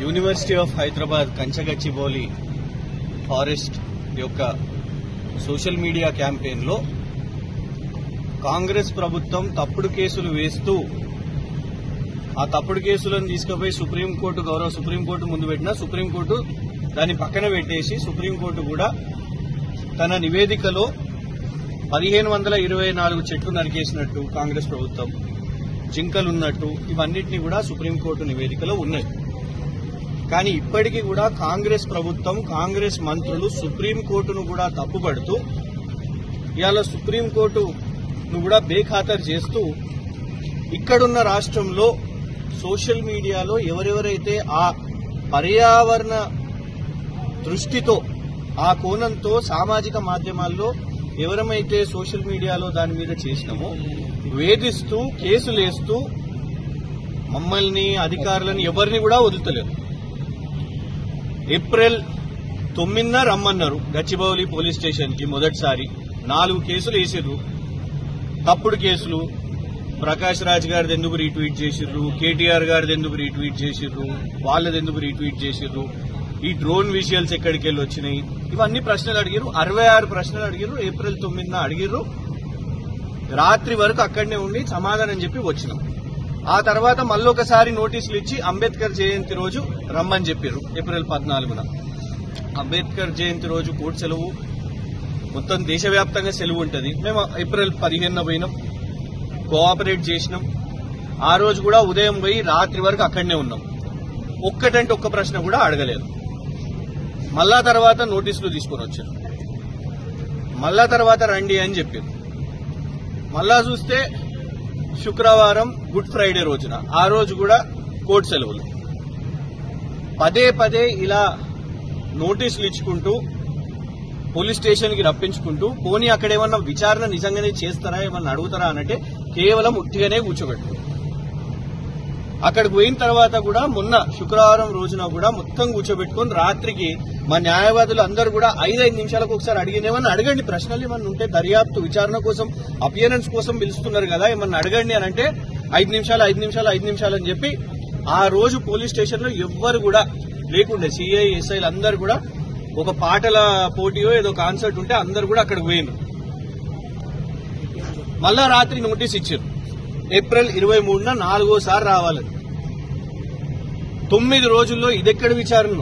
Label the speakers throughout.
Speaker 1: University of Hyderabad Kanchagachibowli forest యొక్క social media campaign లో కాంగ్రెస్ ప్రభుత్వం తప్పుడు కేసులు వేస్తూ ఆ తప్పుడు కేసులను తీసుకుపోయి సుప్రీంకోర్టు గౌరవ సుప్రీంకోర్టు ముందు పెట్టినా సుప్రీంకోర్టు దాన్ని పక్కన పెట్టేసి సుప్రీంకోర్టు కూడా తన నివేదికలో 1524 చెట్లు నరికేసినట్టు కాంగ్రెస్ ప్రభుత్వం జింకలున్నట్టు ఇవన్నిటినీ కూడా సుప్రీంకోర్టు నివేదికలో ఉన్నాయి. కానీ ఇప్పటికీ కూడా కాంగ్రెస్ ప్రభుత్వం కాంగ్రెస్ మంత్రులు సుప్రీంకోర్టును కూడా తప్పుపడుతూ ఇవాళ సుప్రీంకోర్టును కూడా బేఖాతరు చేస్తూ ఇక్కడున్న రాష్ట్రంలో సోషల్ మీడియాలో ఎవరెవరైతే ఆ పర్యావరణ దృష్టితో ఆ కోణంతో సామాజిక మాధ్యమాల్లో ఎవరమైతే సోషల్ మీడియాలో దాని మీద చేసినామో వేధిస్తూ కేసులేస్తూ మమ్మల్ని అధికారులను ఎవరిని కూడా వదులుతలేరు. ఏప్రిల్ 9న రమ్మన్నారు గచ్చిబౌలి పోలీస్ స్టేషన్ కి. మొదటిసారి 4 కేసులు వేసిర్రు, తప్పుడు కేసులు. ప్రకాష్ రాజ్ గారిది ఎందుకు రీట్వీట్ చేసిర్రు, కేటీఆర్ గారిది ఎందుకు రీట్వీట్ చేసిర్రు, వాళ్ళది ఎందుకు రీట్వీట్ చేసిర్రు, ఈ డ్రోన్ విజువల్స్ ఎక్కడికి వెళ్ళి వచ్చినాయి, ఇవన్నీ ప్రశ్నలు అడిగిరు. 66 ప్రశ్నలు అడిగిరు. ఏప్రిల్ 9న అడిగిర్రు. రాత్రి వరకు అక్కడనే ఉండి సమాధానం చెప్పి వచ్చినాం. ఆ తర్వాత మళ్ళొకసారి నోటీసులు ఇచ్చి అంబేద్కర్ జయంతి రోజు రమ్మని చెప్పారు. ఏప్రిల్ 14న అంబేద్కర్ జయంతి రోజు కోర్టు సెలవు, మొత్తం దేశవ్యాప్తంగా సెలవు ఉంటుంది. మేము ఏప్రిల్ 15న పోయినాం, కోఆపరేట్ చేసినాం. ఆ రోజు కూడా ఉదయం పోయి రాత్రి వరకు అక్కడనే ఉన్నాం. ఒక్కటంటే ఒక్క ప్రశ్న కూడా అడగలేదు. మళ్ళా తర్వాత నోటీసులు తీసుకొని వచ్చారు. మళ్ళా తర్వాత రండి అని చెప్పారు. మళ్ళా చూస్తే శుక్రవారం గుడ్ ఫ్రైడే రోజున ఆ రోజు కూడా కోర్టు సెలవులు. పదే పదే ఇలా నోటీసులు ఇచ్చుకుంటూ పోలీస్ స్టేషన్ కి రప్పించుకుంటూ పోనీ అక్కడ ఏమన్నా విచారణ నిజంగానే చేస్తారా, ఏమన్నా అడుగుతారా అనంటే కేవలం ఉట్టిగానే కూర్చోబెట్టు. అక్కడికి పోయిన తర్వాత కూడా మొన్న శుక్రవారం రోజున కూడా మొత్తం కూర్చోబెట్టుకుని రాత్రికి మా న్యాయవాదులు అందరూ కూడా 5 నిమిషాలకు ఒకసారి అడిగినేమన్నా అడగండి, ప్రశ్నలు ఏమన్నా ఉంటే దర్యాప్తు విచారణ కోసం అపియరెన్స్ కోసం పిలుస్తున్నారు కదా, ఏమన్నా అడగండి అని అంటే 5 నిమిషాలు అని చెప్పి ఆ రోజు పోలీస్ స్టేషన్ లో ఎవ్వరు కూడా లేకుండే. సిఐ ఎస్ఐలు అందరూ కూడా ఒక పాటల పోటీయో ఏదో కాన్సర్ట్ ఉంటే అందరు కూడా అక్కడికి పోయినారు. మళ్ళా రాత్రి నోటీస్ ఇచ్చారు. ఏప్రిల్ 23న 4వసారి రావాలని. 9 రోజుల్లో ఇదెక్కడ విచారణ?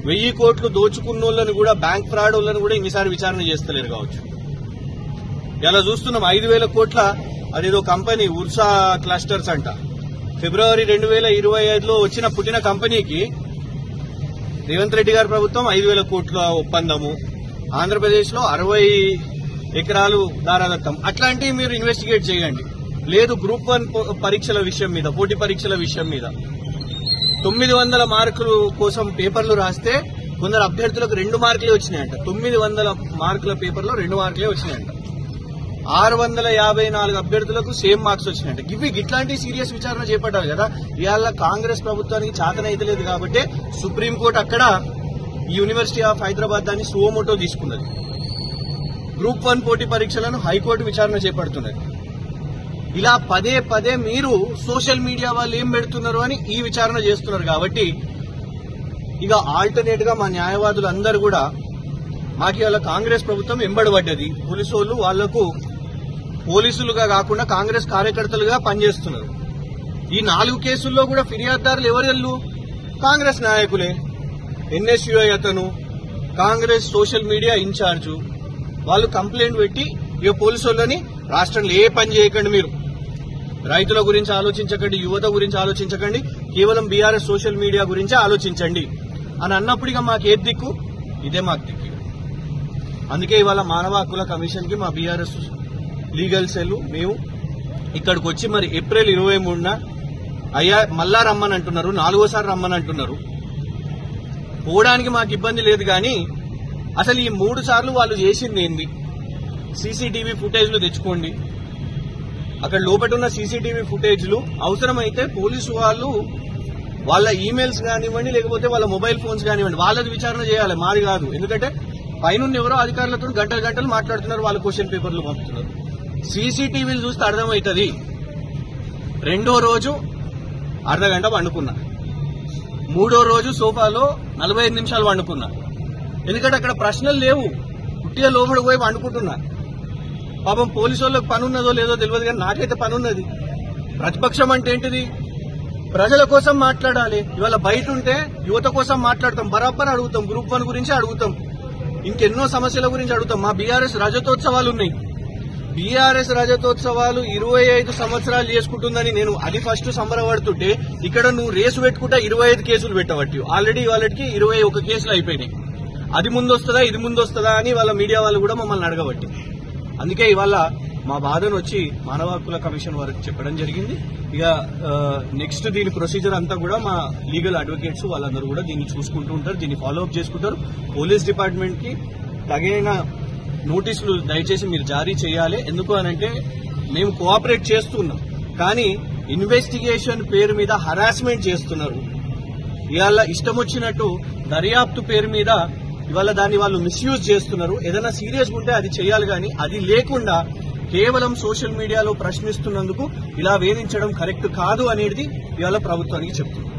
Speaker 1: 1000 కోట్లు దోచుకున్నోళ్లను కూడా, బ్యాంక్ ఫ్రాడ్ వాళ్ళని కూడా ఇన్నిసారి విచారణ చేస్తలేరు కావచ్చు. ఇలా చూస్తున్నాం 5,000 కోట్ల అదేదో కంపెనీ ఉర్సా క్లస్టర్స్ అంట. ఫిబ్రవరి 2025లో పుట్టిన కంపెనీకి రేవంత్ రెడ్డి గారి ప్రభుత్వం 5,000 కోట్ల ఒప్పందము, ఆంధ్రప్రదేశ్ లో 60 ఎకరాలు దారాదత్తం. అట్లాంటివి మీరు ఇన్వెస్టిగేట్ చేయండి. లేదు గ్రూప్ 1 పరీక్షల విషయం మీద, పోటీ పరీక్షల విషయం మీద 900 మార్కుల కోసం పేపర్లు రాస్తే కొందరు అభ్యర్థులకు 2 మార్కులే వచ్చినాయంట. 900 మార్కుల పేపర్లో 2 మార్కులే వచ్చినాయంట. 654 అభ్యర్థులకు సేమ్ మార్క్స్ వచ్చినాయంట. ఇట్లాంటి సీరియస్ విచారణ చేపట్టాలి కదా. ఇవాళ కాంగ్రెస్ ప్రభుత్వానికి చాతనైతలేదు కాబట్టి సుప్రీంకోర్టు అక్కడ యూనివర్సిటీ ఆఫ్ హైదరాబాద్ దాన్ని సువోమోటో తీసుకున్నది. గ్రూప్ 1 పోటీ పరీక్షలను హైకోర్టు విచారణ చేపడుతున్నది. ఇలా పదే పదే మీరు సోషల్ మీడియా వాళ్ళు ఏం పెడుతున్నారు అని ఈ విచారణ చేస్తున్నారు. కాబట్టి ఇక ఆల్టర్నేట్ గా మా న్యాయవాదులు అందరూ కూడా మాకు ఇవాళ కాంగ్రెస్ ప్రభుత్వం ఎంబడబడ్డది. పోలీసు వాళ్లకు పోలీసులుగా కాకుండా కాంగ్రెస్ కార్యకర్తలుగా పనిచేస్తున్నారు. ఈ 4 కేసుల్లో కూడా ఫిర్యాదుదారులు ఎవరెళ్ళు? కాంగ్రెస్ నాయకులే. ఎన్ఎస్యుఐ అతను కాంగ్రెస్ సోషల్ మీడియా ఇన్ఛార్జు. వాళ్ళు కంప్లైంట్ పెట్టి ఇక పోలీసులని రాష్ట్రంలో ఏ పని చేయకండి, మీరు రైతుల గురించి ఆలోచించకండి, యువత గురించి ఆలోచించకండి, కేవలం బీఆర్ఎస్ సోషల్ మీడియా గురించి ఆలోచించండి అని అన్నప్పుడు ఇక మాకు ఏది దిక్కు? ఇదే మాకు దిక్కు. అందుకే ఇవాళ మానవ హక్కుల కమిషన్ కి మా బీఆర్ఎస్ లీగల్ సెల్ మేము ఇక్కడికి వచ్చి మరి ఏప్రిల్ 23న అయ్యా మళ్ళా రమ్మని అంటున్నారు, 4వసారి రమ్మని అంటున్నారు. పోవడానికి మాకు ఇబ్బంది లేదు కానీ అసలు ఈ 3 సార్లు వాళ్ళు చేసింది ఏంది? సీసీటీవీ ఫుటేజ్లు తెచ్చుకోండి. అక్కడ లోపల ఉన్న సీసీటీవీ ఫుటేజ్లు అవసరమైతే పోలీసు వాళ్ళు వాళ్ళ ఈమెయిల్స్ కానివ్వండి, లేకపోతే వాళ్ళ మొబైల్ ఫోన్స్ కానివ్వండి, వాళ్ళది విచారణ చేయాలి, మాది కాదు. ఎందుకంటే పైన ఎవరో అధికారులతో గంటలు మాట్లాడుతున్నారు, వాళ్ళ క్వశ్చన్ పేపర్లు పంపుతున్నారు. సీసీటీవీలు చూస్తే అర్థమవుతుంది. 2వ రోజు అర్ధగంట పండుకున్నా. మూడో రోజు సోఫాలో 45 నిమిషాలు వండుకున్నా. ఎందుకంటే అక్కడ ప్రశ్నలు లేవు, పుట్టిగా లోపలికి పోయి వండుకుంటున్నా. పాపం పోలీసు వాళ్ళకి పని ఉన్నదో లేదో తెలియదు, కానీ నాకైతే పని ఉన్నది. ప్రతిపక్షం అంటే ఏంటిది? ప్రజల కోసం మాట్లాడాలి. ఇవాళ బయట ఉంటే యువత కోసం మాట్లాడతాం, బరాబర్ అడుగుతాం, గ్రూప్ 1 గురించి అడుగుతాం, ఇంకెన్నో సమస్యల గురించి అడుగుతాం. మా బీఆర్ఎస్ రజతోత్సవాలు ఉన్నాయి. బీఆర్ఎస్ రజతోత్సవాలు 25 సంవత్సరాలు చేసుకుంటుందని నేను అది ఫస్ట్ సంబరపడుతుంటే, ఇక్కడ నువ్వు రేసు పెట్టుకుంటా 25 కేసులు పెట్టబట్టి ఆల్రెడీ వాళ్ళకి 21 కేసులు అయిపోయినాయి. అది ముందొస్తుందా ఇది ముందొస్తుందా అని వాళ్ళ మీడియా వాళ్ళు కూడా మమ్మల్ని అడగబట్టి, అందుకే ఇవాళ మా బాధను వచ్చి మానవ హక్కుల కమిషన్ వారికి చెప్పడం జరిగింది. ఇక నెక్స్ట్ దీని ప్రొసీజర్ అంతా కూడా మా లీగల్ అడ్వకేట్స్ వాళ్ళందరూ కూడా దీన్ని చూసుకుంటూ ఉంటారు, దీన్ని ఫాలో అప్ చేసుకుంటారు. పోలీస్ డిపార్ట్మెంట్ కి తగిన నోటీసులు దయచేసి మీరు జారీ చేయాలి. ఎందుకు అనంటే మేము కోఆపరేట్ చేస్తున్నాం, కానీ ఇన్వెస్టిగేషన్ పేరు మీద హరాస్మెంట్ చేస్తున్నారు. ఇవాళ ఇష్టం వచ్చినట్టు దర్యాప్తు పేరు మీద ఇవాళ దాన్ని వాళ్ళు మిస్యూజ్ చేస్తున్నారు. ఏదైనా సీరియస్ ఉంటే అది చేయాలి, కానీ అది లేకుండా కేవలం సోషల్ మీడియాలో ప్రశ్నిస్తున్నందుకు ఇలా వేధించడం కరెక్ట్ కాదు అనేది ఇవాళ ప్రభుత్వానికి చెప్తున్నారు.